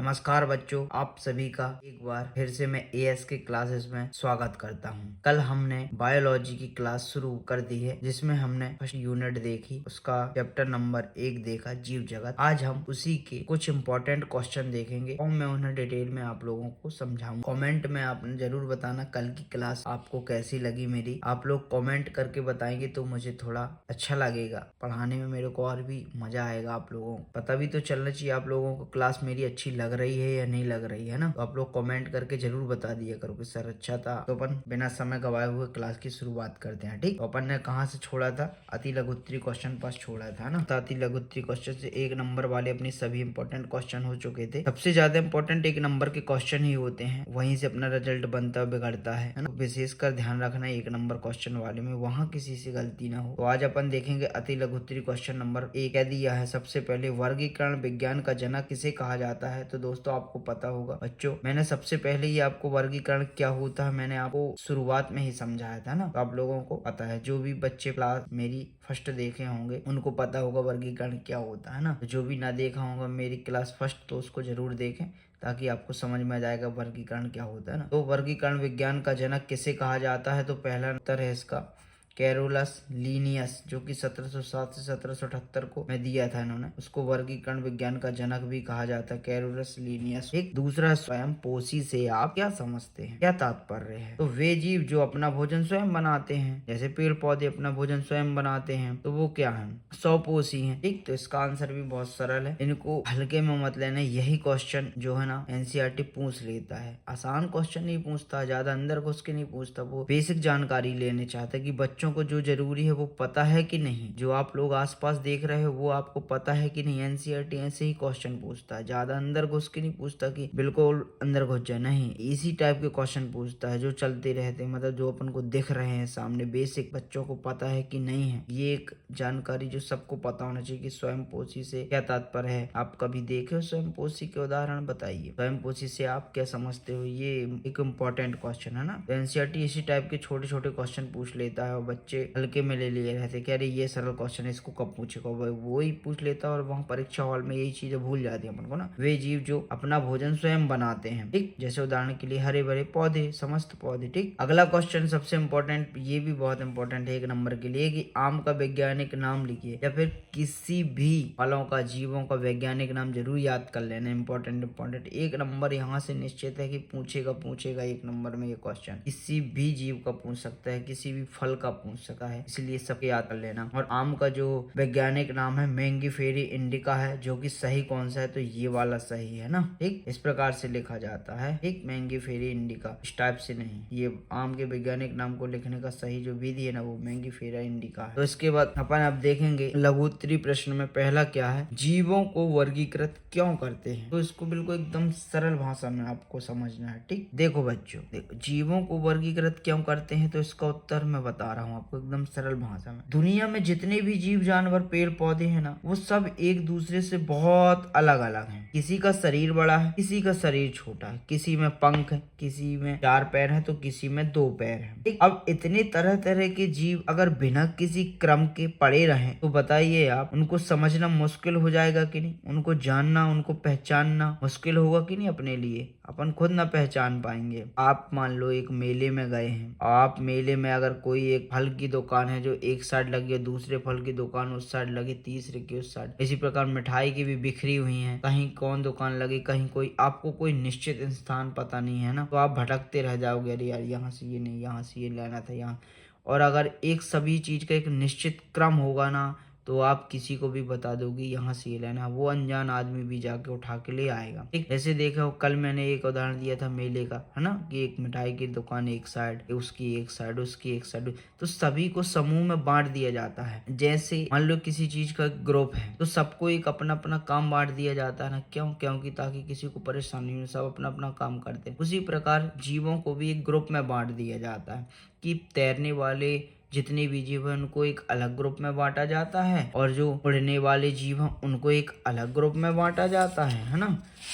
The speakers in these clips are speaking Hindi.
नमस्कार बच्चों, आप सभी का एक बार फिर से मैं एएस के क्लासेस में स्वागत करता हूं। कल हमने बायोलॉजी की क्लास शुरू कर दी है, जिसमें हमने फर्स्ट यूनिट देखी, उसका चैप्टर नंबर 1 देखा, जीव जगत। आज हम उसी के कुछ इंपॉर्टेंट क्वेश्चन देखेंगे और मैं उन्हें डिटेल में आप लोगों को समझाऊंगा। कमेंट में आपने जरूर बताना कल की क्लास आपको कैसी लगी मेरी। आप लोग कमेंट करके बताएंगे तो मुझे थोड़ा अच्छा लगेगा, पढ़ाने में मेरे को और भी मजा आएगा। आप लोगों को पता भी तो चलना चाहिए आप लोगों को क्लास मेरी अच्छी लग रही है या नहीं लग रही है ना। तो आप लोग कमेंट करके जरूर बता दिया करो कि सर अच्छा था। तो अपन बिना समय गवाए हुए क्लास की शुरुआत करते हैं। ठीक, तो अपन ने कहाँ से छोड़ा था? अति लघुत्तरी क्वेश्चन पास छोड़ा था ना। तो अति लघुत्तरी क्वेश्चन से 1 नंबर वाले अपने सभी इंपॉर्टेंट क्वेश्चन हो चुके थे। सबसे ज्यादा इंपॉर्टेंट 1 नंबर के क्वेश्चन ही होते हैं, वहीं से अपना रिजल्ट बनता बिगड़ता है ना। तो विशेषकर ध्यान रखना 1 नंबर क्वेश्चन वाले में वहाँ किसी से गलती ना हो। तो आज अपन देखेंगे अति लघुत्तरी क्वेश्चन नंबर 1 कह दिया है। सबसे पहले वर्गीकरण विज्ञान का जनक किसे कहा जाता है? तो दोस्तों आपको पता होगा बच्चों, मैंने सबसे पहले ही आपको वर्गीकरण क्या होता है मैंने आपको शुरुआत में ही समझाया था ना। तो आप लोगों को पता है, जो भी बच्चे क्लास मेरी फर्स्ट देखे होंगे उनको पता होगा वर्गीकरण क्या होता है ना। तो जो भी ना देखा होगा मेरी क्लास फर्स्ट, तो उसको जरूर देखें ताकि आपको समझ में आ जाएगा वर्गीकरण क्या होता है ना। तो वर्गीकरण विज्ञान का जनक किसे कहा जाता है? तो पहला उत्तर है इसका कैरोलस लीनियस, जो कि 1707 से 1778 को मैं दिया था इन्होंने। उसको वर्गीकरण विज्ञान का जनक भी कहा जाता है, कैरोलस लीनियस। एक दूसरा, स्वयं पोषी से आप क्या समझते हैं, क्या तात्पर्य है? तो वे जीव जो अपना भोजन स्वयं बनाते हैं, जैसे पेड़ पौधे अपना भोजन स्वयं बनाते हैं, तो वो क्या है? स्वपोषी हैं। ठीक, तो इसका आंसर भी बहुत सरल है, इनको हल्के में मत लेना। यही क्वेश्चन जो है ना एनसीईआरटी पूछ लेता है। आसान क्वेश्चन नहीं पूछता, ज्यादा अंदर घुस के नहीं पूछता, वो बेसिक जानकारी लेने चाहता है कि बच्चों को जो जरूरी है वो पता है कि नहीं, जो आप लोग आसपास देख रहे हो वो आपको पता है कि नहीं। एनसीईआरटी ऐसे ही क्वेश्चन पूछता है, ज्यादा अंदर घुस के नहीं पूछता कि बिल्कुल अंदर घुस जाए, नहीं। इसी टाइप के क्वेश्चन पूछता है जो चलते रहते हैं, मतलब जो अपन को दिख रहे हैं सामने, बेसिक बच्चों को पता है कि नहीं है। ये एक जानकारी जो सबको पता होना चाहिए कि स्वयं पोषी से क्या तात्पर्य है। आप कभी देखे हो स्वयं पोषी के उदाहरण? बताइए, स्वयं पोषी से आप क्या समझते हो? ये एक इम्पोर्टेंट क्वेश्चन है ना। एनसीईआरटी इसी टाइप के छोटे छोटे क्वेश्चन पूछ लेता है और बच्चे हल्के में ले लिए रहते कि अरे ये सरल क्वेश्चन है, इसको कब पूछेगा, वो ही पूछ लेता है और वहाँ परीक्षा हॉल में यही चीजें भूल जाती है अपन को ना। वे जीव जो अपना भोजन स्वयं बनाते हैं, ठीक, जैसे उदाहरण के लिए हरे भरे पौधे, समस्त पौधे। ठीक, अगला क्वेश्चन सबसे इम्पोर्टेंट, ये भी बहुत इंपॉर्टेंट है 1 नंबर के लिए, कि आम का वैज्ञानिक नाम लिखिए, या फिर किसी भी फलों का, जीवों का वैज्ञानिक नाम जरूर याद कर लेना। इंपॉर्टेंट 1 नंबर यहाँ से निश्चित है कि पूछेगा 1 नंबर में ये क्वेश्चन। किसी भी जीव का पूछ सकता है, किसी भी फल का पूछ सकता है, इसलिए सबके याद कर लेना। और आम का जो वैज्ञानिक नाम है मैंगिफेरी इंडिका है, जो कि सही कौन सा है? तो ये वाला सही है ना। ठीक, इस प्रकार से लिखा जाता है, ठीक, मैंगिफेरी इंडिका, इस टाइप से नहीं। ये आम के वैज्ञानिक नाम को लिखने का सही जो विधि है ना, वो मैंगिफेरा इंडिका है। तो इसके बाद अपन अब देखेंगे लघुत्तरी प्रश्न में पहला क्या है, जीवों को वर्गीकृत क्यों करते हैं? तो इसको बिल्कुल एकदम सरल भाषा में आपको समझना है। ठीक, देखो बच्चों, देखो जीवों को वर्गीकृत क्यों करते हैं, तो इसका उत्तर मैं बता रहा हूँ आपको एकदम सरल भाषा में। दुनिया में जितने भी जीव जानवर पेड़ पौधे हैं ना, वो सब एक दूसरे से बहुत अलग अलग हैं। किसी का शरीर बड़ा है, किसी का शरीर छोटा है, किसी में पंख है, किसी में 4 पैर है, तो किसी में 2 पैर है। ठीक, अब इतने तरह तरह के जीव अगर बिना किसी क्रम के पड़े रहें, तो बताइए आप, उनको समझना मुश्किल हो जाएगा कि नहीं? उनको जानना, उनको पहचानना मुश्किल होगा कि नहीं? अपने लिए अपन खुद ना पहचान पाएंगे। आप मान लो एक मेले में गए हैं, आप मेले में अगर कोई एक फल की दुकान है जो एक साइड लगी है, दूसरे फल की दुकान उस साइड लगी, तीसरे की उस साइड, इसी प्रकार मिठाई की भी बिखरी हुई है, कहीं कौन दुकान लगी, कहीं कोई, आपको कोई निश्चित स्थान पता नहीं है ना, तो आप भटकते रह जाओगे, अरे यार यहाँ से ये नहीं, यहाँ से ये लेना था यहाँ। और अगर एक सभी चीज का एक निश्चित क्रम होगा ना, तो आप किसी को भी बता दोगे यहाँ से ये लेना, वो अनजान आदमी भी जाके उठा के ले आएगा। ठीक, जैसे देखो कल मैंने एक उदाहरण दिया था मेले का, है ना, कि एक मिठाई की दुकान एक साइड, उसकी एक साइड, उसकी एक साइड, तो सभी को समूह में बांट दिया जाता है। जैसे मान लो किसी चीज का ग्रुप है, तो सबको एक अपना अपना काम बांट दिया जाता है ना। क्यों? क्योंकि ताकि किसी को परेशानी नहीं, सब अपना अपना काम करते हैं। उसी प्रकार जीवों को भी एक ग्रुप में बांट दिया जाता है, कि तैरने वाले जितने भी जीव हैं उनको एक अलग ग्रुप में बांटा जाता है, और जो उड़ने वाले जीव हैं उनको एक अलग ग्रुप में बांटा जाता है ना।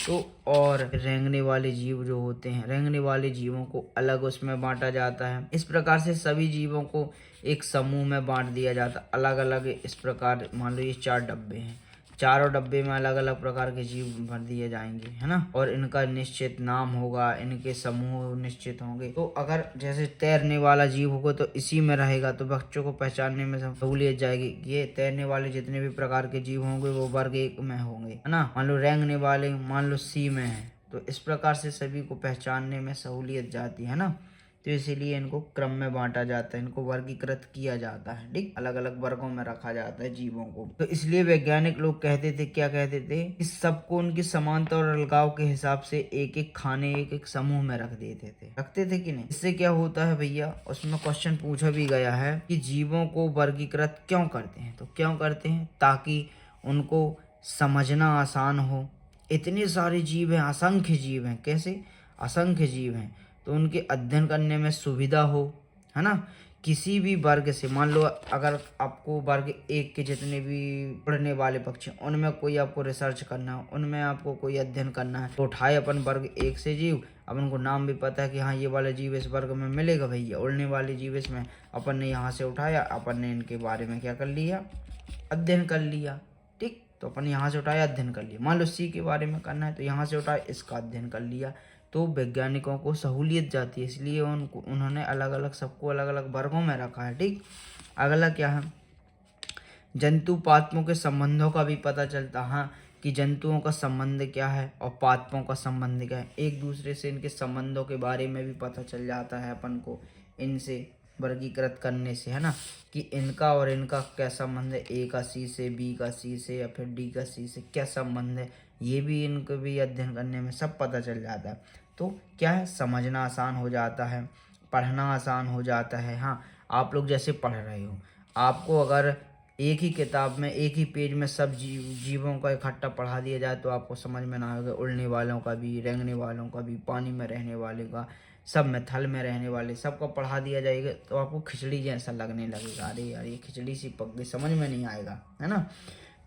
तो और रेंगने वाले जीव जो होते हैं, रेंगने वाले जीवों को अलग उसमें बांटा जाता है। इस प्रकार से सभी जीवों को एक समूह में बांट दिया जाता है, अलग अलग। इस प्रकार मान लो ये 4 डब्बे हैं, चारों डब्बे में अलग अलग प्रकार के जीव भर दिए जाएंगे, है ना, और इनका निश्चित नाम होगा, इनके समूह निश्चित होंगे। तो अगर जैसे तैरने वाला जीव होगा तो इसी में रहेगा, तो बच्चों को पहचानने में सहूलियत जाएगी। ये तैरने वाले जितने भी प्रकार के जीव होंगे वो वर्ग 1 में होंगे, है ना। मान लो रेंगने वाले मान लो सी में है, तो इस प्रकार से सभी को पहचानने में सहूलियत जाती है ना। तो इसीलिए इनको क्रम में बांटा जाता है, इनको वर्गीकृत किया जाता है, ठीक, अलग अलग वर्गों में रखा जाता है जीवों को। तो इसलिए वैज्ञानिक लोग कहते थे, क्या कहते थे, इस सबको उनकी समानता और अलगाव के हिसाब से एक एक खाने एक एक समूह में रख देते थे, रखते थे कि नहीं। इससे क्या होता है भैया, उसमें क्वेश्चन पूछा भी गया है कि जीवों को वर्गीकृत क्यों करते हैं, तो क्यों करते हैं, ताकि उनको समझना आसान हो। इतने सारे जीव हैं, असंख्य जीव हैं, कैसे असंख्य जीव हैं, तो उनके अध्ययन करने में सुविधा हो, है ना। किसी भी वर्ग से, मान लो अगर आपको वर्ग 1 के जितने भी उड़ने वाले पक्षी उनमें कोई आपको रिसर्च करना हो, उनमें आपको कोई अध्ययन करना है, तो उठाए अपन वर्ग 1 से जीव। अब उनको नाम भी पता है कि हाँ ये वाला जीव इस वर्ग में मिलेगा भैया, उड़ने वाले जीव इसमें, अपन ने यहाँ से उठाया, अपन ने इनके बारे में क्या कर लिया, अध्ययन कर लिया, ठीक। तो अपन यहाँ से उठाया, अध्ययन कर लिया। मान लो सी के बारे में करना है तो यहाँ से उठाया, इसका अध्ययन कर लिया। तो वैज्ञानिकों को सहूलियत जाती है, इसलिए उन्होंने अलग अलग सबको अलग अलग वर्गों में रखा है, ठीक। अगला क्या है, जंतु पादपों के संबंधों का भी पता चलता है, हाँ, कि जंतुओं का संबंध क्या है और पादपों का संबंध क्या है, एक दूसरे से इनके संबंधों के बारे में भी पता चल जाता है अपन को इनसे वर्गीकृत करने से, है ना, कि इनका और इनका क्या संबंध है, ए का सी से, बी का सी से, या फिर डी का सी से क्या संबंध है, ये भी इनको भी अध्ययन करने में सब पता चल जाता है। तो क्या है, समझना आसान हो जाता है, पढ़ना आसान हो जाता है। हाँ, आप लोग जैसे पढ़ रहे हो, आपको अगर एक ही किताब में एक ही पेज में सब जीवों का इकट्ठा पढ़ा दिया जाए तो आपको समझ में ना आएगा, उड़ने वालों का भी, रेंगने वालों का भी, पानी में रहने वाले का, सब में, थल में रहने वाले सबको पढ़ा दिया जाएगा तो आपको खिचड़ी जैसा लगने लगेगा, अरे यार ये खिचड़ी सी पक गई, समझ में नहीं आएगा, है ना।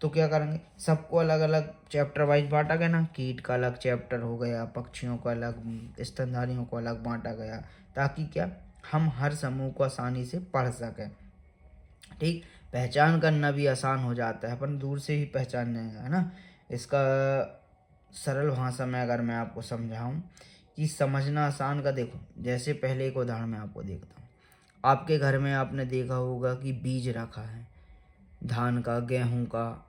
तो क्या करेंगे, सबको अलग अलग चैप्टर वाइज बांटा गया ना, कीट का अलग चैप्टर हो गया, पक्षियों का अलग, स्तनधारियों को अलग बांटा गया, ताकि क्या हम हर समूह को आसानी से पढ़ सकें, ठीक। पहचान करना भी आसान हो जाता है, अपन दूर से ही पहचान जाएंगे, है ना। इसका सरल भाषा में अगर मैं आपको समझाऊं कि समझना आसान का, देखो जैसे पहले एक उदाहरण मैं आपको देखता हूँ। आपके घर में आपने देखा होगा कि बीज रखा है, धान का, गेहूं का,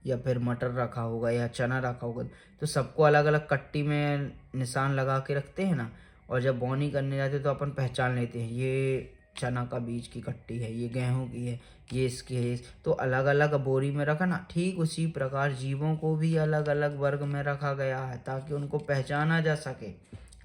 या फिर मटर रखा होगा या चना रखा होगा, तो सबको अलग अलग कट्टी में निशान लगा के रखते हैं ना, और जब बोनी करने जाते तो अपन पहचान लेते हैं, ये चना का बीज की कट्टी है, ये गेहूं की है, ये इसकी है, तो अलग अलग बोरी में रखा ना। ठीक उसी प्रकार जीवों को भी अलग अलग वर्ग में रखा गया है, ताकि उनको पहचाना जा सके,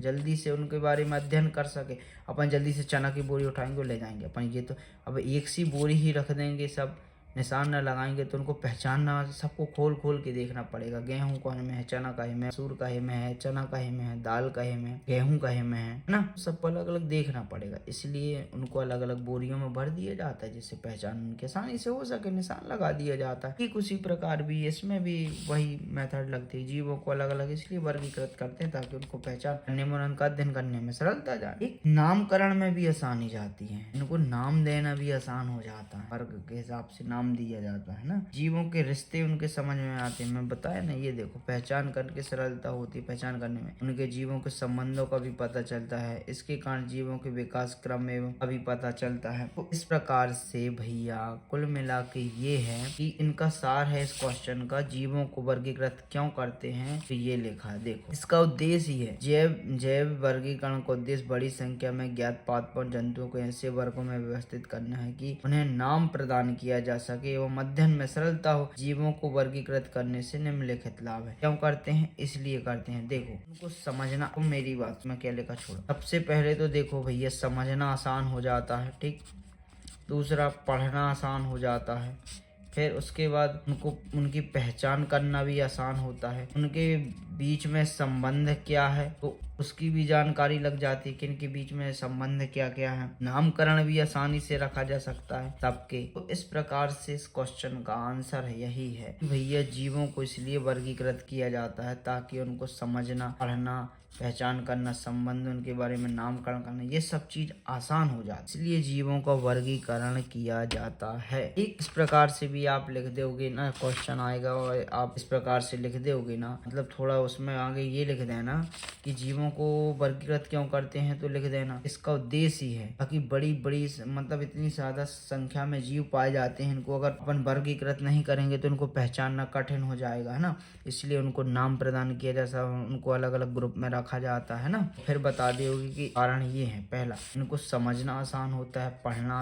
जल्दी से उनके बारे में अध्ययन कर सके। अपन जल्दी से चना की बोरी उठाएंगे और ले जाएंगे अपन, ये तो अब एक सी बोरी ही रख देंगे, सब निशान न लगाएंगे तो उनको पहचानना, सबको खोल खोल के देखना पड़ेगा, गेहूं कहे में है, चना कहे में, मसूर कहे में है, चना कहे में है, दाल कहे में है, गेहूं कहे में है ना, सबको अलग अलग देखना पड़ेगा। इसलिए उनको अलग अलग बोरियों में भर दिया जाता है, जिससे पहचान उनकी आसानी से हो सके, निशान लगा दिया जाता है। ठीक उसी प्रकार भी इसमें भी वही मेथड लगती है, जीवों को अलग अलग इसलिए वर्गीकृत करते हैं ताकि उनको पहचान करने में, उनका अध्ययन करने में सरलता जाए। एक नामकरण में भी आसानी जाती है, इनको नाम देना भी आसान हो जाता है, वर्ग के हिसाब से नाम दिया जाता है ना। जीवों के रिश्ते उनके समझ में आते हैं, मैं बताया ना, ये देखो पहचान करके सरलता होती है, पहचान करने में उनके जीवों के संबंधों का भी पता चलता है, इसके कारण जीवों के विकास क्रम में भी पता चलता है। तो इस प्रकार से भैया कुल मिला के ये है कि इनका सार है इस क्वेश्चन का, जीवों को वर्गीकृत क्यों करते हैं, तो ये लिखा है, देखो इसका उद्देश्य ही है, जैव वर्गीकरण का उद्देश्य बड़ी संख्या में ज्ञात पादपों जंतुओं को ऐसे वर्गों में व्यवस्थित करना है कि उन्हें नाम प्रदान किया जा सके एवं अध्ययन में सरलता हो। जीवों को वर्गीकृत करने से निम्नलिखित लाभ है। क्यों करते हैं, इसलिए करते हैं, देखो उनको समझना। तो मेरी बात में क्या लिखा छोड़ो, सबसे पहले तो देखो भैया समझना आसान हो जाता है, ठीक। दूसरा पढ़ना आसान हो जाता है, फिर उसके बाद उनको उनकी पहचान करना भी आसान होता है, उनके बीच में संबंध क्या है तो उसकी भी जानकारी लग जाती है कि इनके बीच में संबंध क्या क्या है। नामकरण भी आसानी से रखा जा सकता है सबके। तो इस प्रकार से इस क्वेश्चन का आंसर यही है कि भैया जीवों को इसलिए वर्गीकृत किया जाता है ताकि उनको समझना, पढ़ना, पहचान करना, संबंध उनके बारे में नामकरण करना, ये सब चीज आसान हो जाती है, इसलिए जीवों का वर्गीकरण किया जाता है। एक इस प्रकार से भी आप लिख दोगे ना, क्वेश्चन आएगा और आप इस प्रकार से लिख दोगे ना, मतलब थोड़ा उसमें आगे ये लिख देना कि जीवों को वर्गीकृत क्यों करते हैं, तो लिख देना इसका उद्देश्य ही है ताकि बड़ी बड़ी मतलब इतनी ज्यादा संख्या में जीव पाए जाते हैं, इनको अगर अपन वर्गीकृत नहीं करेंगे तो इनको पहचानना कठिन हो जाएगा, है ना। इसलिए उनको नाम प्रदान किया जाता है, उनको अलग अलग ग्रुप में रखा जाता है ना। फिर बता दोगे कि कारण ये है, पहला इनको समझना आसान होता है, पढ़ना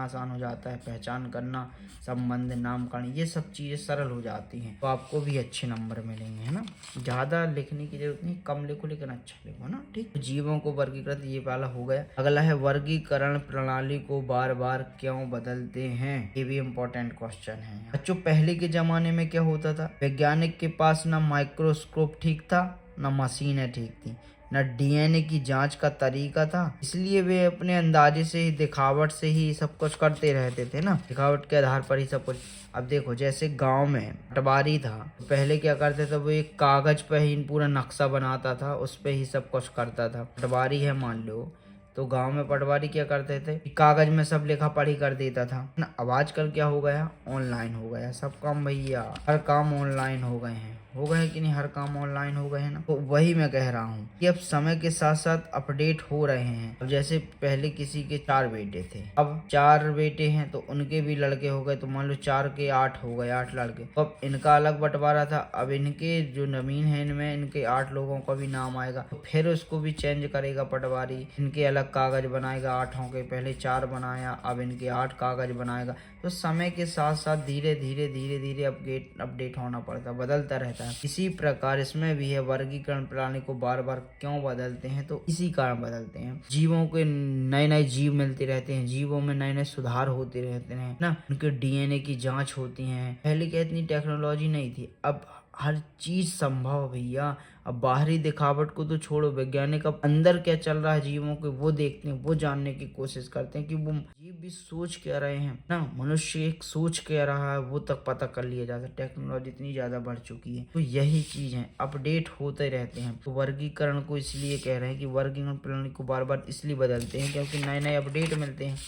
आसान हो जाता है, पहचान करना, संबंध, नामकरण, ये सब चीजें सरल हो जाती हैं, तो आपको भी अच्छे नंबर मिलेंगे, है ना। ज्यादा लिखने की जरूरत नहीं, कम लिखो लेकिन अच्छा लिखो ना, ठीक। जीवों को वर्गीकृत ये वाला हो गया। अगला है वर्गीकरण प्रणाली को बार बार क्यों बदलते हैं, ये भी इम्पोर्टेंट क्वेश्चन है बच्चों। पहले के जमाने में क्या होता था, वैज्ञानिक के पास ना माइक्रोस्कोप ठीक था, ना मशीनें ठीक थी, न डीएनए की जांच का तरीका था, इसलिए वे अपने अंदाजे से ही, दिखावट से ही सब कुछ करते रहते थे ना, दिखावट के आधार पर ही सब कुछ। अब देखो जैसे गांव में पटवारी था, तो पहले क्या करते थे, वो एक कागज पे ही पूरा नक्शा बनाता था, उस पे ही सब कुछ करता था। पटवारी है मान लो, तो गांव में पटवारी क्या करते थे, कागज में सब लिखा पढ़ी कर देता था ना। अब आजकल क्या हो गया, ऑनलाइन हो गया सब काम भैया, हर काम ऑनलाइन हो गए हैं, हो गए कि नहीं, हर काम ऑनलाइन हो गए हैं ना। तो वही मैं कह रहा हूँ कि अब समय के साथ साथ अपडेट हो रहे हैं। अब जैसे पहले किसी के 4 बेटे थे, अब 4 बेटे हैं तो उनके भी लड़के हो गए, तो मान लो 4 के 8 हो गए, 8 लड़के। तो अब इनका अलग बंटवारा था, अब इनके जो नवीन है इनमें इनके 8 लोगों का भी नाम आएगा, तो फिर उसको भी चेंज करेगा पटवारी, इनके अलग कागज बनाएगा 8 के, पहले 4 बनाया, अब इनके 8 कागज बनाएगा। तो समय के साथ साथ धीरे धीरे अपडेट होना पड़ता, बदलता रहता है। इसी प्रकार इसमें भी है, वर्गीकरण प्रणाली को बार बार क्यों बदलते हैं, तो इसी कारण बदलते हैं। जीवों के नए नए जीव मिलते रहते हैं, जीवों में नए नए सुधार होते रहते हैं ना, उनके डीएनए की जांच होती है। पहले क्या इतनी टेक्नोलॉजी नहीं थी, अब हर चीज संभव भैया। अब बाहरी दिखावट को तो छोड़ो, वैज्ञानिक अब अंदर क्या चल रहा है जीवों के वो देखते हैं, वो जानने की कोशिश करते हैं कि वो जीव भी सोच क्या रहे हैं ना, मनुष्य एक सोच क्या रहा है वो तक पता कर लिया जाता है। टेक्नोलॉजी इतनी ज्यादा बढ़ चुकी है, तो यही चीज है, अपडेट होते रहते हैं। तो वर्गीकरण को इसलिए कह रहे हैं कि वर्गीकरण प्रणाली को बार बार इसलिए बदलते हैं क्योंकि नए नए अपडेट मिलते हैं।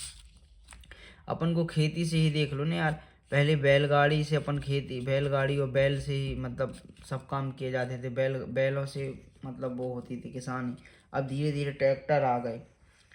अपन को खेती से ही देख लो ना यार, पहले बैलगाड़ी से अपन खेती, बैलगाड़ी और बैल से ही मतलब सब काम किए जाते थे, बैलों से मतलब वो होती थी किसानी। अब धीरे धीरे ट्रैक्टर आ गए,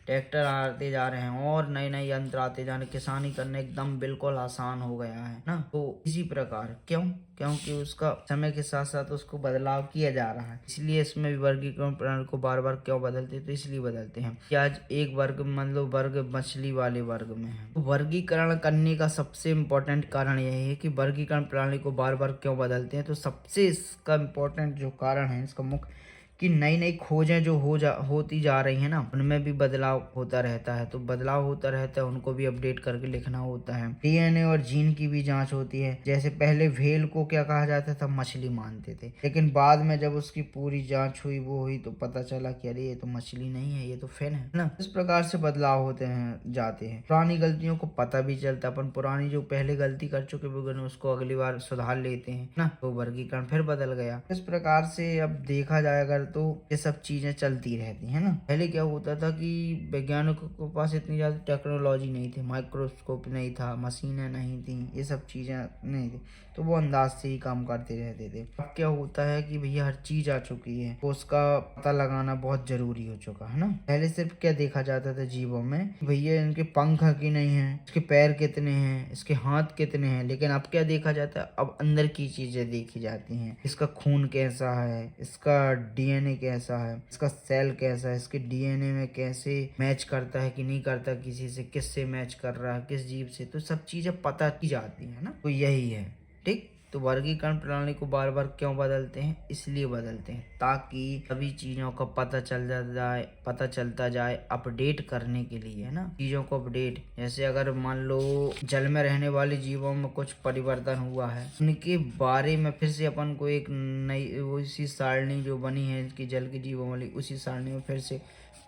ट्रैक्टर आते जा रहे हैं और नए नए यंत्र आते जा रहे हैं, किसानी करना एकदम बिल्कुल आसान हो गया है ना। तो इसी प्रकार क्योंकि उसका समय के साथ साथ उसको बदलाव किया जा रहा है, इसलिए इसमें भी वर्गीकरण प्रणाली को बार बार क्यों बदलते हैं, तो इसलिए बदलते हैं कि आज एक वर्ग मान लो वर्ग मछली वाले वर्ग में है, तो वर्गीकरण करने का सबसे इम्पोर्टेंट कारण यही है कि वर्गीकरण प्रणाली को बार बार क्यों बदलते हैं। तो सबसे इसका इम्पोर्टेंट जो कारण है, इसका मुख्य कि नई नई खोजें जो होती जा रही हैं ना, उनमें भी बदलाव होता रहता है। तो बदलाव होता रहता है, उनको भी अपडेट करके लिखना होता है। डीएनए और जीन की भी जांच होती है। जैसे पहले व्हेल को क्या कहा जाता था, मछली मानते थे, लेकिन बाद में जब उसकी पूरी जांच हुई वो हुई तो पता चला कि अरे ये तो मछली नहीं है, ये तो फिन है ना। इस प्रकार से बदलाव होते हैं जाते हैं। पुरानी गलतियों को पता भी चलता, अपन पुरानी जो पहले गलती कर चुके उसको अगली बार सुधार लेते हैं ना, तो वर्गीकरण फिर बदल गया। इस प्रकार से अब देखा जाए अगर तो ये सब चीजें चलती रहती है ना। पहले क्या होता था कि वैज्ञानिकों के पास इतनी ज्यादा टेक्नोलॉजी नहीं थी, माइक्रोस्कोप नहीं था, मशीनें नहीं थी, ये सब चीजें नहीं थी, तो वो अंदाज से ही काम करते रहते थे। अब क्या होता है कि भैया हर चीज आ चुकी है, तो उसका पता लगाना बहुत जरूरी हो चुका है ना। पहले सिर्फ क्या देखा जाता था जीवों में, भैया इनके पंख की नहीं है, इसके पैर कितने हैं, इसके हाथ कितने हैं, लेकिन अब क्या देखा जाता है, अब अंदर की चीजें देखी जाती हैं। इसका खून कैसा है, इसका डीएनए कैसा है, इसका सेल कैसा है, इसके डीएनए में कैसे मैच करता है कि नहीं करता, किसी से किससे मैच कर रहा है, किस जीव से, तो सब चीजें पता की जाती है ना। तो यही है, ठीक। तो वर्गीकरण प्रणाली को बार बार क्यों बदलते हैं? इसलिए बदलते हैं ताकि सभी चीजों का पता चलता जाए अपडेट करने के लिए, है ना, चीजों को अपडेट। जैसे अगर मान लो जल में रहने वाले जीवों में कुछ परिवर्तन हुआ है, उनके बारे में फिर से अपन को एक नई उसी सारणी जो बनी है कि जल के जीवों वाली, उसी सारणी में फिर से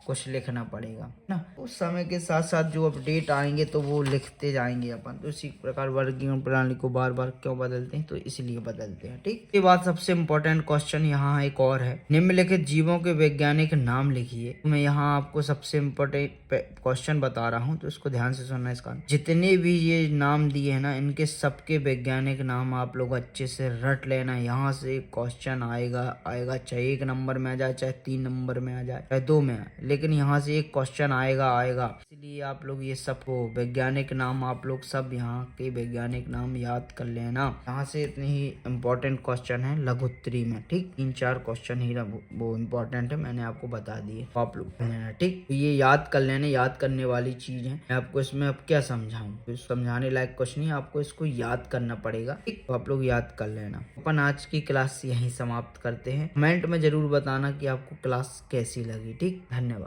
कुछ लिखना पड़ेगा ना। उस समय के साथ साथ जो अपडेट आएंगे तो वो लिखते जाएंगे अपन। तो इसी प्रकार वर्गीकरण प्रणाली को बार बार क्यों बदलते हैं? तो इसलिए बदलते हैं। ठीक, ये बात सबसे इम्पोर्टेंट क्वेश्चन यहाँ एक और है, निम्नलिखित जीवों के वैज्ञानिक नाम लिखिए। मैं यहाँ आपको सबसे इम्पोर्टेंट क्वेश्चन बता रहा हूँ, तो इसको ध्यान से सुनना। इसका जितने भी ये नाम दिए है ना, इनके सबके वैज्ञानिक नाम आप लोग अच्छे से रट लेना। यहाँ से क्वेश्चन आएगा चाहे 1 नंबर में आ जाए, चाहे 3 नंबर में आ जाए, चाहे 2 में आए, लेकिन यहाँ से एक क्वेश्चन आएगा। इसलिए आप लोग ये सबको वैज्ञानिक नाम, आप लोग सब यहाँ के वैज्ञानिक नाम याद कर लेना। यहाँ से इतने ही इम्पोर्टेंट क्वेश्चन है लघुत्तरी में। ठीक, 3-4 क्वेश्चन ही वो इम्पोर्टेंट है, मैंने आपको बता दिए, आप लोग लेना। ठीक, ये याद कर लेना, याद करने वाली चीज है। मैं आपको इसमें अब क्या समझाऊं, तो समझाने लायक कुछ नहीं, आपको इसको याद करना पड़ेगा। ठीक, तो आप लोग याद कर लेना। अपन आज की क्लास यहीं समाप्त करते हैं। कमेंट में जरूर बताना कि आपको क्लास कैसी लगी। ठीक, धन्यवाद।